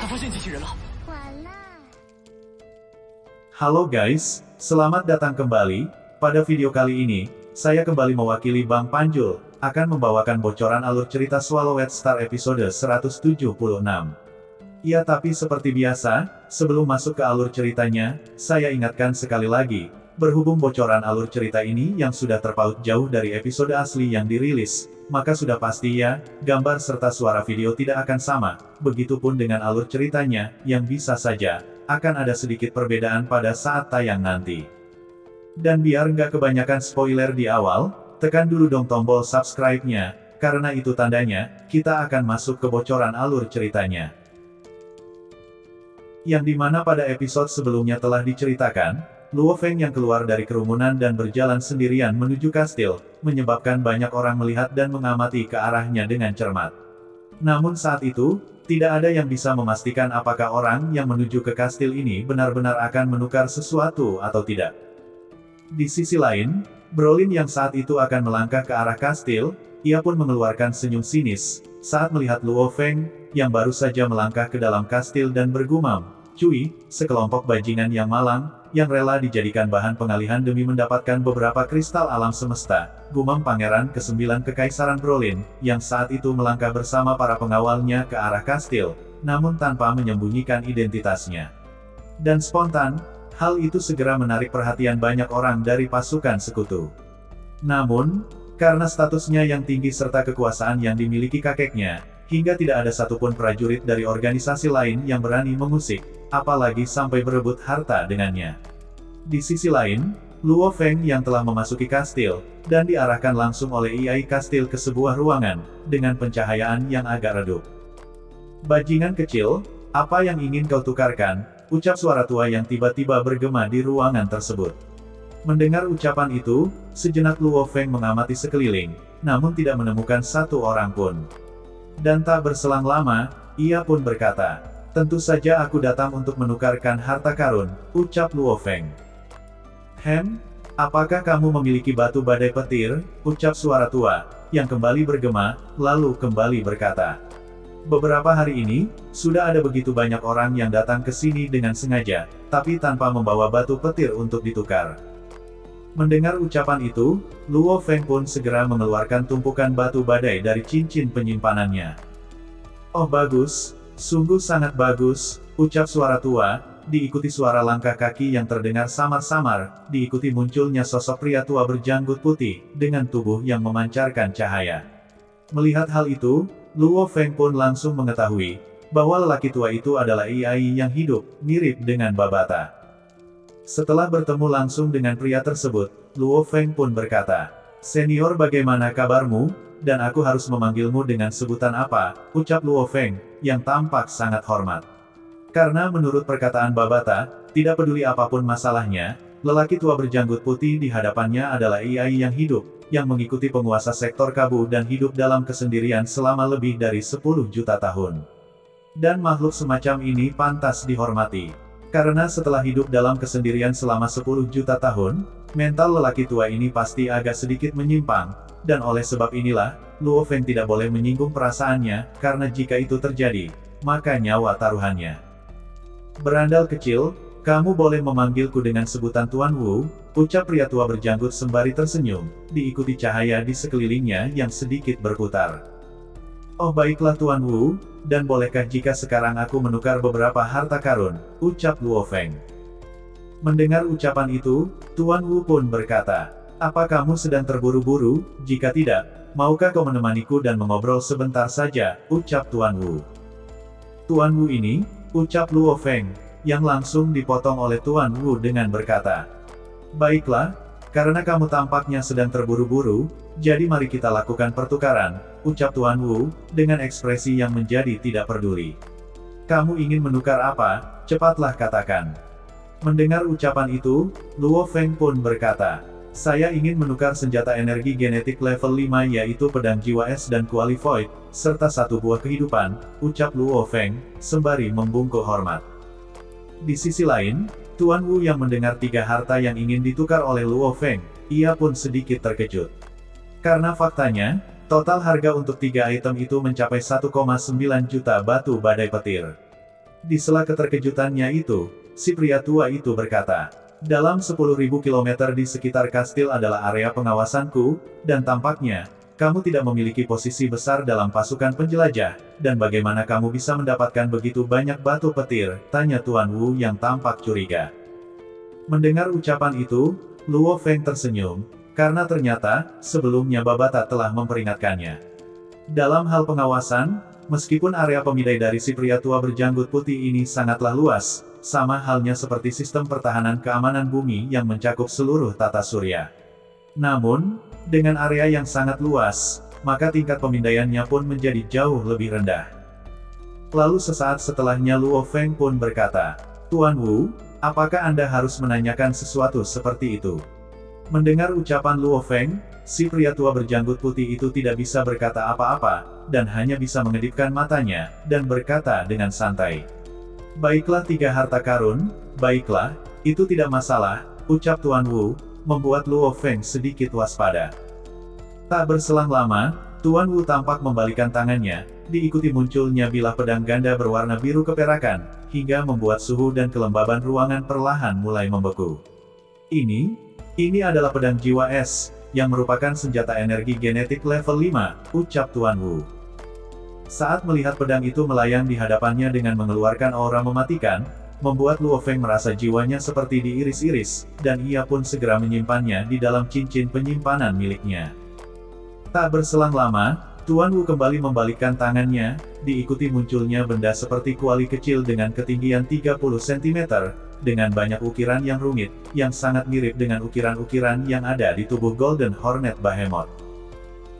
发现机器人了。完了。 Halo guys, selamat datang kembali. Pada video kali ini, saya kembali mewakili Bang Panjul, akan membawakan bocoran alur cerita Swallowed Star episode 176. Ya tapi seperti biasa, sebelum masuk ke alur ceritanya, saya ingatkan sekali lagi, berhubung bocoran alur cerita ini yang sudah terpaut jauh dari episode asli yang dirilis, maka sudah pasti ya, gambar serta suara video tidak akan sama, begitupun dengan alur ceritanya, yang bisa saja akan ada sedikit perbedaan pada saat tayang nanti. Dan biar nggak kebanyakan spoiler di awal, tekan dulu dong tombol subscribe-nya, karena itu tandanya, kita akan masuk ke bocoran alur ceritanya. Yang dimana pada episode sebelumnya telah diceritakan, Luo Feng yang keluar dari kerumunan dan berjalan sendirian menuju kastil, menyebabkan banyak orang melihat dan mengamati ke arahnya dengan cermat. Namun saat itu, tidak ada yang bisa memastikan apakah orang yang menuju ke kastil ini benar-benar akan menukar sesuatu atau tidak. Di sisi lain, Brolin yang saat itu akan melangkah ke arah kastil, ia pun mengeluarkan senyum sinis, saat melihat Luo Feng, yang baru saja melangkah ke dalam kastil dan bergumam, "Cui, sekelompok bajingan yang malang, yang rela dijadikan bahan pengalihan demi mendapatkan beberapa kristal alam semesta," gumam Pangeran ke-9 Kekaisaran Brolin, yang saat itu melangkah bersama para pengawalnya ke arah kastil, namun tanpa menyembunyikan identitasnya. Dan spontan, hal itu segera menarik perhatian banyak orang dari pasukan sekutu. Namun, karena statusnya yang tinggi serta kekuasaan yang dimiliki kakeknya, hingga tidak ada satupun prajurit dari organisasi lain yang berani mengusik, apalagi sampai berebut harta dengannya. Di sisi lain, Luo Feng yang telah memasuki kastil, dan diarahkan langsung oleh Iai kastil ke sebuah ruangan, dengan pencahayaan yang agak redup. "Bajingan kecil, apa yang ingin kau tukarkan?" ucap suara tua yang tiba-tiba bergema di ruangan tersebut. Mendengar ucapan itu, sejenak Luo Feng mengamati sekeliling, namun tidak menemukan satu orang pun. Dan tak berselang lama, ia pun berkata, "Tentu saja aku datang untuk menukarkan harta karun," ucap Luo Feng. Apakah kamu memiliki batu badai petir?" ucap suara tua, yang kembali bergema, lalu kembali berkata, "Beberapa hari ini, sudah ada begitu banyak orang yang datang ke sini dengan sengaja, tapi tanpa membawa batu petir untuk ditukar." Mendengar ucapan itu, Luo Feng pun segera mengeluarkan tumpukan batu badai dari cincin penyimpanannya. "Oh bagus, sungguh sangat bagus," ucap suara tua, diikuti suara langkah kaki yang terdengar samar-samar, diikuti munculnya sosok pria tua berjanggut putih, dengan tubuh yang memancarkan cahaya. Melihat hal itu, Luo Feng pun langsung mengetahui, bahwa lelaki tua itu adalah Iai yang hidup, mirip dengan Babata. Setelah bertemu langsung dengan pria tersebut, Luo Feng pun berkata, "Senior, bagaimana kabarmu, dan aku harus memanggilmu dengan sebutan apa?" ucap Luo Feng, yang tampak sangat hormat. Karena menurut perkataan Babata, tidak peduli apapun masalahnya, lelaki tua berjanggut putih di hadapannya adalah Iai yang hidup, yang mengikuti penguasa sektor Kabu dan hidup dalam kesendirian selama lebih dari 10 juta tahun. Dan makhluk semacam ini pantas dihormati. Karena setelah hidup dalam kesendirian selama 10 juta tahun, mental lelaki tua ini pasti agak sedikit menyimpang, dan oleh sebab inilah, Luo Feng tidak boleh menyinggung perasaannya, karena jika itu terjadi, maka nyawa taruhannya. "Berandal kecil, kamu boleh memanggilku dengan sebutan Tuan Wu," ucap pria tua berjanggut sembari tersenyum, diikuti cahaya di sekelilingnya yang sedikit berputar. "Oh baiklah Tuan Wu, dan bolehkah jika sekarang aku menukar beberapa harta karun?" ucap Luo Feng. Mendengar ucapan itu, Tuan Wu pun berkata, "Apa kamu sedang terburu-buru? Jika tidak, maukah kau menemaniku dan mengobrol sebentar saja?" ucap Tuan Wu. "Tuan Wu ini?" ucap Luo Feng, yang langsung dipotong oleh Tuan Wu dengan berkata, "Baiklah, karena kamu tampaknya sedang terburu-buru, jadi mari kita lakukan pertukaran," ucap Tuan Wu, dengan ekspresi yang menjadi tidak peduli. "Kamu ingin menukar apa? Cepatlah katakan." Mendengar ucapan itu, Luo Feng pun berkata, "Saya ingin menukar senjata energi genetik level 5 yaitu pedang jiwa es dan kuali void, serta satu buah kehidupan," ucap Luo Feng, sembari membungkuk hormat. Di sisi lain, Tuan Wu yang mendengar 3 harta yang ingin ditukar oleh Luo Feng, ia pun sedikit terkejut. Karena faktanya, total harga untuk 3 item itu mencapai 1,9 juta batu badai petir. Di sela keterkejutannya itu, si pria tua itu berkata, dalam 10.000 kilometer di sekitar kastil adalah area pengawasanku, dan tampaknya, kamu tidak memiliki posisi besar dalam pasukan penjelajah, dan bagaimana kamu bisa mendapatkan begitu banyak batu petir, tanya Tuan Wu yang tampak curiga. Mendengar ucapan itu, Luo Feng tersenyum, karena ternyata, sebelumnya Babata telah memperingatkannya. Dalam hal pengawasan, meskipun area pemidai dari si pria tua berjanggut putih ini sangatlah luas, sama halnya seperti sistem pertahanan keamanan bumi yang mencakup seluruh tata surya. Namun, dengan area yang sangat luas, maka tingkat pemindaiannya pun menjadi jauh lebih rendah. Lalu sesaat setelahnya Luo Feng pun berkata, Tuan Wu, apakah Anda harus menanyakan sesuatu seperti itu? Mendengar ucapan Luo Feng, si pria tua berjanggut putih itu tidak bisa berkata apa-apa, dan hanya bisa mengedipkan matanya, dan berkata dengan santai. Baiklah 3 harta karun, baiklah, itu tidak masalah, ucap Tuan Wu, membuat Luo Feng sedikit waspada. Tak berselang lama, Tuan Wu tampak membalikan tangannya, diikuti munculnya bilah pedang ganda berwarna biru keperakan, hingga membuat suhu dan kelembaban ruangan perlahan mulai membeku. Ini adalah pedang jiwa es, yang merupakan senjata energi genetik level 5, ucap Tuan Wu. Saat melihat pedang itu melayang di hadapannya dengan mengeluarkan aura mematikan, membuat Luo Feng merasa jiwanya seperti diiris-iris, dan ia pun segera menyimpannya di dalam cincin penyimpanan miliknya. Tak berselang lama, Tuan Wu kembali membalikkan tangannya, diikuti munculnya benda seperti kuali kecil dengan ketinggian 30 cm, dengan banyak ukiran yang rumit, yang sangat mirip dengan ukiran-ukiran yang ada di tubuh Golden Hornet Behemoth.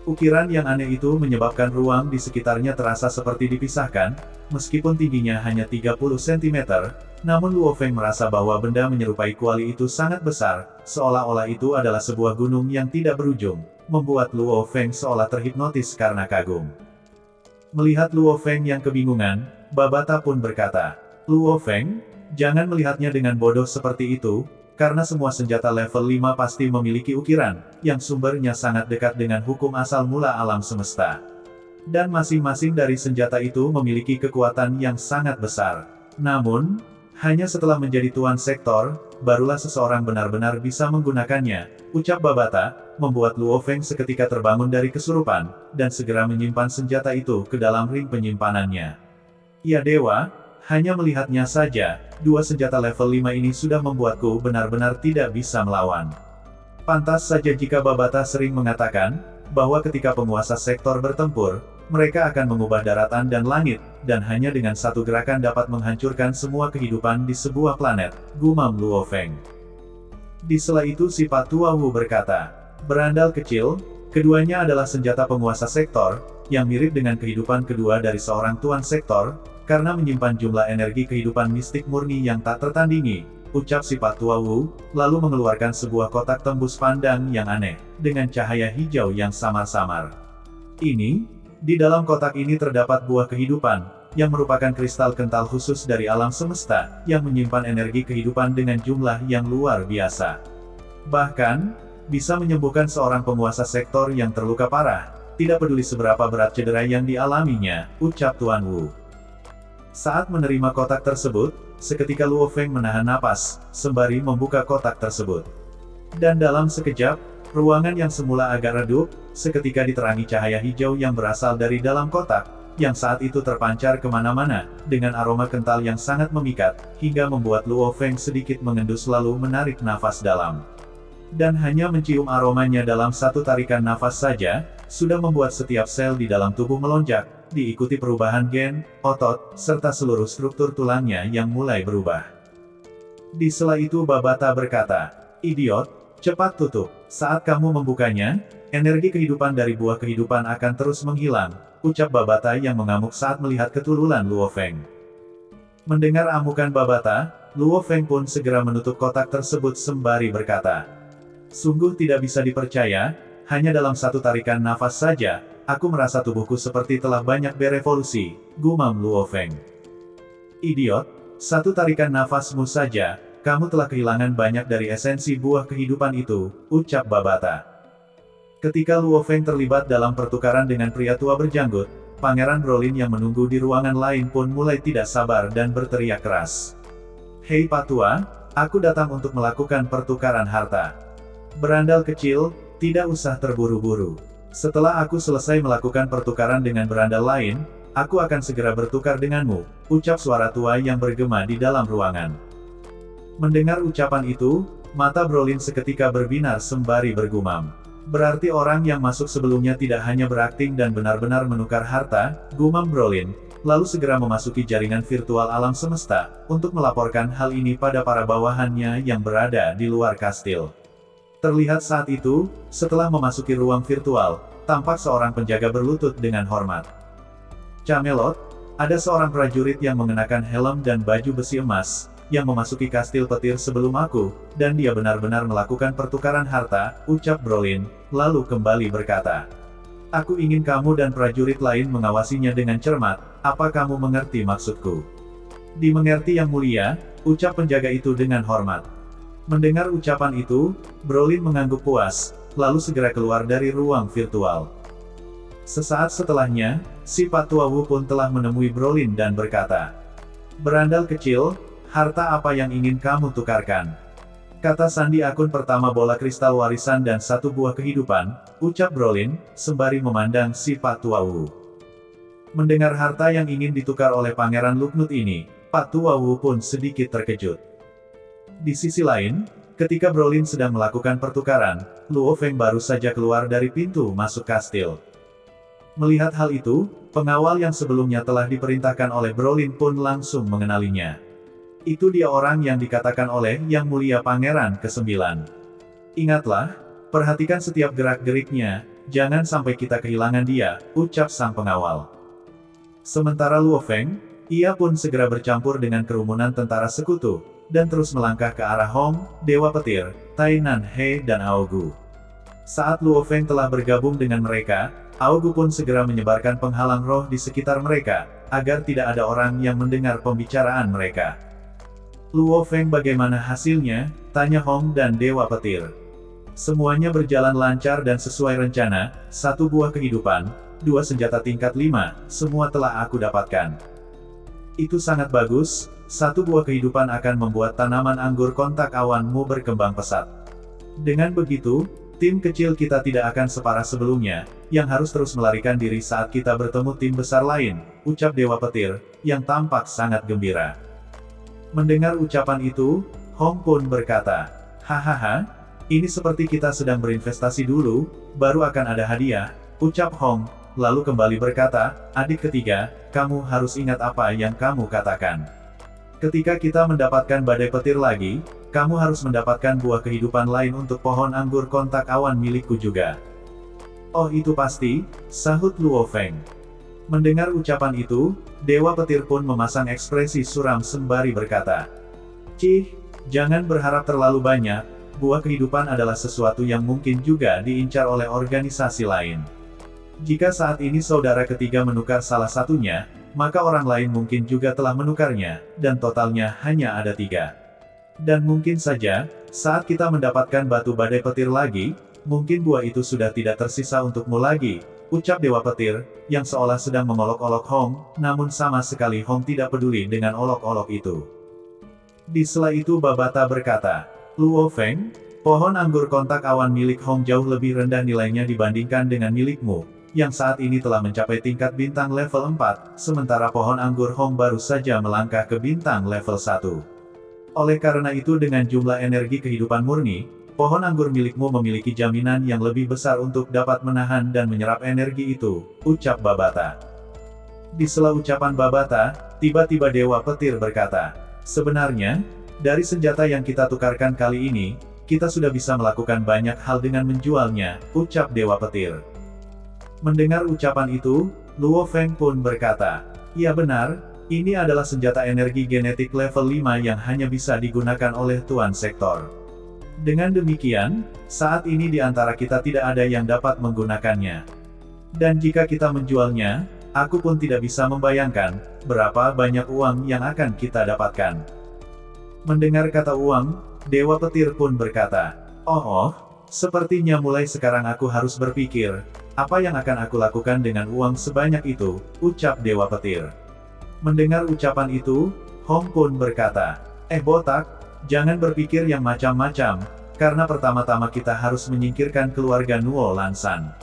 Ukiran yang aneh itu menyebabkan ruang di sekitarnya terasa seperti dipisahkan, meskipun tingginya hanya 30 cm, namun Luo Feng merasa bahwa benda menyerupai kuali itu sangat besar, seolah-olah itu adalah sebuah gunung yang tidak berujung, membuat Luo Feng seolah terhipnotis karena kagum. Melihat Luo Feng yang kebingungan, Babata pun berkata, Luo Feng, jangan melihatnya dengan bodoh seperti itu, karena semua senjata level 5 pasti memiliki ukiran, yang sumbernya sangat dekat dengan hukum asal mula alam semesta. Dan masing-masing dari senjata itu memiliki kekuatan yang sangat besar. Namun, hanya setelah menjadi tuan sektor, barulah seseorang benar-benar bisa menggunakannya, ucap Babata, membuat Luo Feng seketika terbangun dari kesurupan, dan segera menyimpan senjata itu ke dalam ring penyimpanannya. Ya dewa, hanya melihatnya saja, 2 senjata level 5 ini sudah membuatku benar-benar tidak bisa melawan. Pantas saja jika Babata sering mengatakan, bahwa ketika penguasa sektor bertempur, mereka akan mengubah daratan dan langit, dan hanya dengan satu gerakan dapat menghancurkan semua kehidupan di sebuah planet, gumam Luo Feng. Di sela itu si Patua Wu berkata, berandal kecil, keduanya adalah senjata penguasa sektor, yang mirip dengan kehidupan kedua dari seorang tuan sektor, karena menyimpan jumlah energi kehidupan mistik murni yang tak tertandingi, ucap si Patua Wu, lalu mengeluarkan sebuah kotak tembus pandang yang aneh, dengan cahaya hijau yang samar-samar. Di dalam kotak ini terdapat buah kehidupan, yang merupakan kristal kental khusus dari alam semesta, yang menyimpan energi kehidupan dengan jumlah yang luar biasa. Bahkan, bisa menyembuhkan seorang penguasa sektor yang terluka parah, tidak peduli seberapa berat cedera yang dialaminya, ucap Tuan Wu. Saat menerima kotak tersebut, seketika Luo Feng menahan napas, sembari membuka kotak tersebut. Dan dalam sekejap, ruangan yang semula agak redup, seketika diterangi cahaya hijau yang berasal dari dalam kotak, yang saat itu terpancar kemana-mana, dengan aroma kental yang sangat memikat, hingga membuat Luo Feng sedikit mengendus lalu menarik nafas dalam. Dan hanya mencium aromanya dalam satu tarikan nafas saja, sudah membuat setiap sel di dalam tubuh melonjak, diikuti perubahan gen, otot, serta seluruh struktur tulangnya yang mulai berubah. Di sela itu Babata berkata, idiot, cepat tutup, saat kamu membukanya, energi kehidupan dari buah kehidupan akan terus menghilang, ucap Babata yang mengamuk saat melihat ketululan Luo Feng. Mendengar amukan Babata, Luo Feng pun segera menutup kotak tersebut sembari berkata, sungguh tidak bisa dipercaya, hanya dalam satu tarikan nafas saja, aku merasa tubuhku seperti telah banyak berevolusi, gumam Luo Feng. Idiot, satu tarikan nafasmu saja, kamu telah kehilangan banyak dari esensi buah kehidupan itu, ucap Babata. Ketika Luo Feng terlibat dalam pertukaran dengan pria tua berjanggut, Pangeran Brolin yang menunggu di ruangan lain pun mulai tidak sabar dan berteriak keras. "Hei Patua, aku datang untuk melakukan pertukaran harta. Berandal kecil, tidak usah terburu-buru. Setelah aku selesai melakukan pertukaran dengan berandal lain, aku akan segera bertukar denganmu," ucap suara tua yang bergema di dalam ruangan. Mendengar ucapan itu, mata Brolin seketika berbinar sembari bergumam. "Berarti orang yang masuk sebelumnya tidak hanya berakting dan benar-benar menukar harta," gumam Brolin, lalu segera memasuki jaringan virtual alam semesta, untuk melaporkan hal ini pada para bawahannya yang berada di luar kastil. Terlihat saat itu, setelah memasuki ruang virtual, tampak seorang penjaga berlutut dengan hormat. "Camelot, ada seorang prajurit yang mengenakan helm dan baju besi emas, yang memasuki kastil petir sebelum aku, dan dia benar-benar melakukan pertukaran harta," ucap Brolin, lalu kembali berkata. "Aku ingin kamu dan prajurit lain mengawasinya dengan cermat, apa kamu mengerti maksudku?" "Dimengerti yang mulia," ucap penjaga itu dengan hormat. Mendengar ucapan itu, Brolin mengangguk puas, lalu segera keluar dari ruang virtual. Sesaat setelahnya, si Patua Wu pun telah menemui Brolin dan berkata, "Berandal kecil, harta apa yang ingin kamu tukarkan?" "Kata sandi akun pertama bola kristal warisan dan satu buah kehidupan," ucap Brolin, sembari memandang si Patua Wu. Mendengar harta yang ingin ditukar oleh Pangeran Luknut ini, Patua Wu pun sedikit terkejut. Di sisi lain, ketika Brolin sedang melakukan pertukaran, Luo Feng baru saja keluar dari pintu masuk kastil. Melihat hal itu, pengawal yang sebelumnya telah diperintahkan oleh Brolin pun langsung mengenalinya. "Itu dia orang yang dikatakan oleh Yang Mulia Pangeran ke-9. Ingatlah, perhatikan setiap gerak-geriknya, jangan sampai kita kehilangan dia," ucap sang pengawal. Sementara Luo Feng, ia pun segera bercampur dengan kerumunan tentara sekutu, dan terus melangkah ke arah Hong, Dewa Petir, Tainan He dan Aogu. Saat Luo Feng telah bergabung dengan mereka, Aogu pun segera menyebarkan penghalang roh di sekitar mereka, agar tidak ada orang yang mendengar pembicaraan mereka. "Luo Feng, bagaimana hasilnya?" tanya Hong dan Dewa Petir. "Semuanya berjalan lancar dan sesuai rencana, satu buah kehidupan, 2 senjata tingkat 5, semua telah aku dapatkan." "Itu sangat bagus, satu buah kehidupan akan membuat tanaman anggur kontak awanmu berkembang pesat. Dengan begitu, tim kecil kita tidak akan separah sebelumnya, yang harus terus melarikan diri saat kita bertemu tim besar lain," ucap Dewa Petir, yang tampak sangat gembira. Mendengar ucapan itu, Hong pun berkata, "Hahaha, ini seperti kita sedang berinvestasi dulu, baru akan ada hadiah," ucap Hong, lalu kembali berkata, "Adik ketiga, kamu harus ingat apa yang kamu katakan. Ketika kita mendapatkan badai petir lagi, kamu harus mendapatkan buah kehidupan lain untuk pohon anggur kontak awan milikku juga." "Oh itu pasti," sahut Luo Feng. Mendengar ucapan itu, Dewa Petir pun memasang ekspresi suram sembari berkata, "Cih, jangan berharap terlalu banyak, buah kehidupan adalah sesuatu yang mungkin juga diincar oleh organisasi lain. Jika saat ini saudara ketiga menukar salah satunya, maka orang lain mungkin juga telah menukarnya, dan totalnya hanya ada 3. Dan mungkin saja, saat kita mendapatkan batu badai petir lagi, mungkin buah itu sudah tidak tersisa untukmu lagi," ucap Dewa Petir, yang seolah sedang mengolok-olok Hong, namun sama sekali Hong tidak peduli dengan olok-olok itu. Di sela itu Babata berkata, "Luo Feng, pohon anggur kontak awan milik Hong jauh lebih rendah nilainya dibandingkan dengan milikmu, yang saat ini telah mencapai tingkat bintang level 4, sementara pohon anggur Hong baru saja melangkah ke bintang level 1. Oleh karena itu dengan jumlah energi kehidupan murni, pohon anggur milikmu memiliki jaminan yang lebih besar untuk dapat menahan dan menyerap energi itu," ucap Babata. Di sela ucapan Babata, tiba-tiba Dewa Petir berkata, "Sebenarnya, dari senjata yang kita tukarkan kali ini, kita sudah bisa melakukan banyak hal dengan menjualnya," ucap Dewa Petir. Mendengar ucapan itu, Luo Feng pun berkata, "Ya benar, ini adalah senjata energi genetik level 5 yang hanya bisa digunakan oleh Tuan Sektor. Dengan demikian, saat ini di antara kita tidak ada yang dapat menggunakannya. Dan jika kita menjualnya, aku pun tidak bisa membayangkan, berapa banyak uang yang akan kita dapatkan." Mendengar kata uang, Dewa Petir pun berkata, Oh, sepertinya mulai sekarang aku harus berpikir, Apa yang akan aku lakukan dengan uang sebanyak itu, ucap Dewa Petir. Mendengar ucapan itu, Hong pun berkata, botak, jangan berpikir yang macam-macam, karena pertama-tama kita harus menyingkirkan keluarga Nuo Lansan.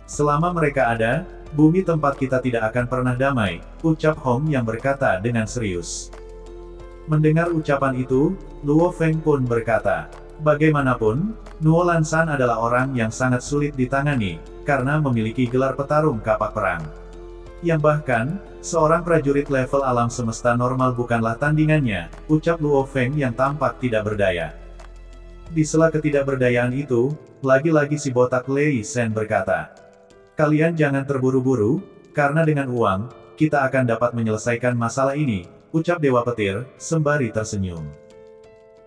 Selama mereka ada, bumi tempat kita tidak akan pernah damai, ucap Hong yang berkata dengan serius. Mendengar ucapan itu, Luo Feng pun berkata, bagaimanapun, Nuo Lansan adalah orang yang sangat sulit ditangani, karena memiliki gelar petarung kapak perang. Yang bahkan, seorang prajurit level alam semesta normal bukanlah tandingannya, ucap Luo Feng yang tampak tidak berdaya. Di sela ketidakberdayaan itu, lagi-lagi si botak Lei Shen berkata, kalian jangan terburu-buru, karena dengan uang, kita akan dapat menyelesaikan masalah ini, ucap Dewa Petir, sembari tersenyum.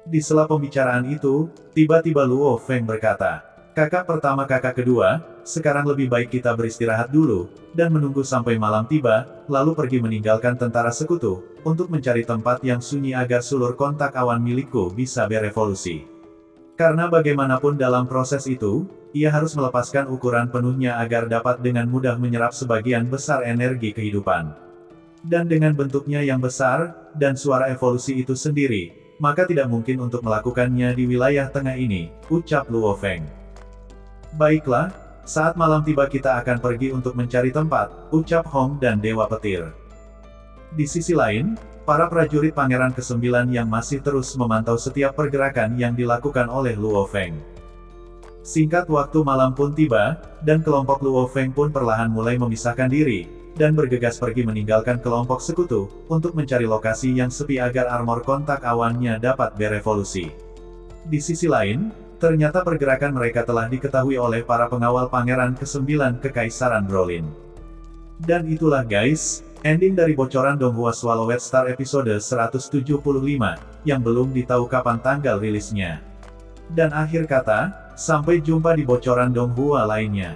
Di sela pembicaraan itu, tiba-tiba Luo Feng berkata, kakak pertama kakak kedua, sekarang lebih baik kita beristirahat dulu, dan menunggu sampai malam tiba, lalu pergi meninggalkan tentara sekutu, untuk mencari tempat yang sunyi agar sulur kontak awan milikku bisa berevolusi. Karena bagaimanapun dalam proses itu, ia harus melepaskan ukuran penuhnya agar dapat dengan mudah menyerap sebagian besar energi kehidupan. Dan dengan bentuknya yang besar, dan suara evolusi itu sendiri, maka tidak mungkin untuk melakukannya di wilayah tengah ini, ucap Luo Feng. Baiklah, saat malam tiba kita akan pergi untuk mencari tempat, ucap Hong dan Dewa Petir. Di sisi lain, para prajurit Pangeran ke-9 yang masih terus memantau setiap pergerakan yang dilakukan oleh Luo Feng. Singkat waktu malam pun tiba, dan kelompok Luo Feng pun perlahan mulai memisahkan diri, dan bergegas pergi meninggalkan kelompok sekutu, untuk mencari lokasi yang sepi agar armor kontak awannya dapat berevolusi. Di sisi lain, ternyata pergerakan mereka telah diketahui oleh para pengawal Pangeran ke-9 Kekaisaran Brolin. Dan itulah guys, ending dari bocoran Donghua Swallowed Star episode 175, yang belum ditahu kapan tanggal rilisnya. Dan akhir kata, sampai jumpa di bocoran Donghua lainnya.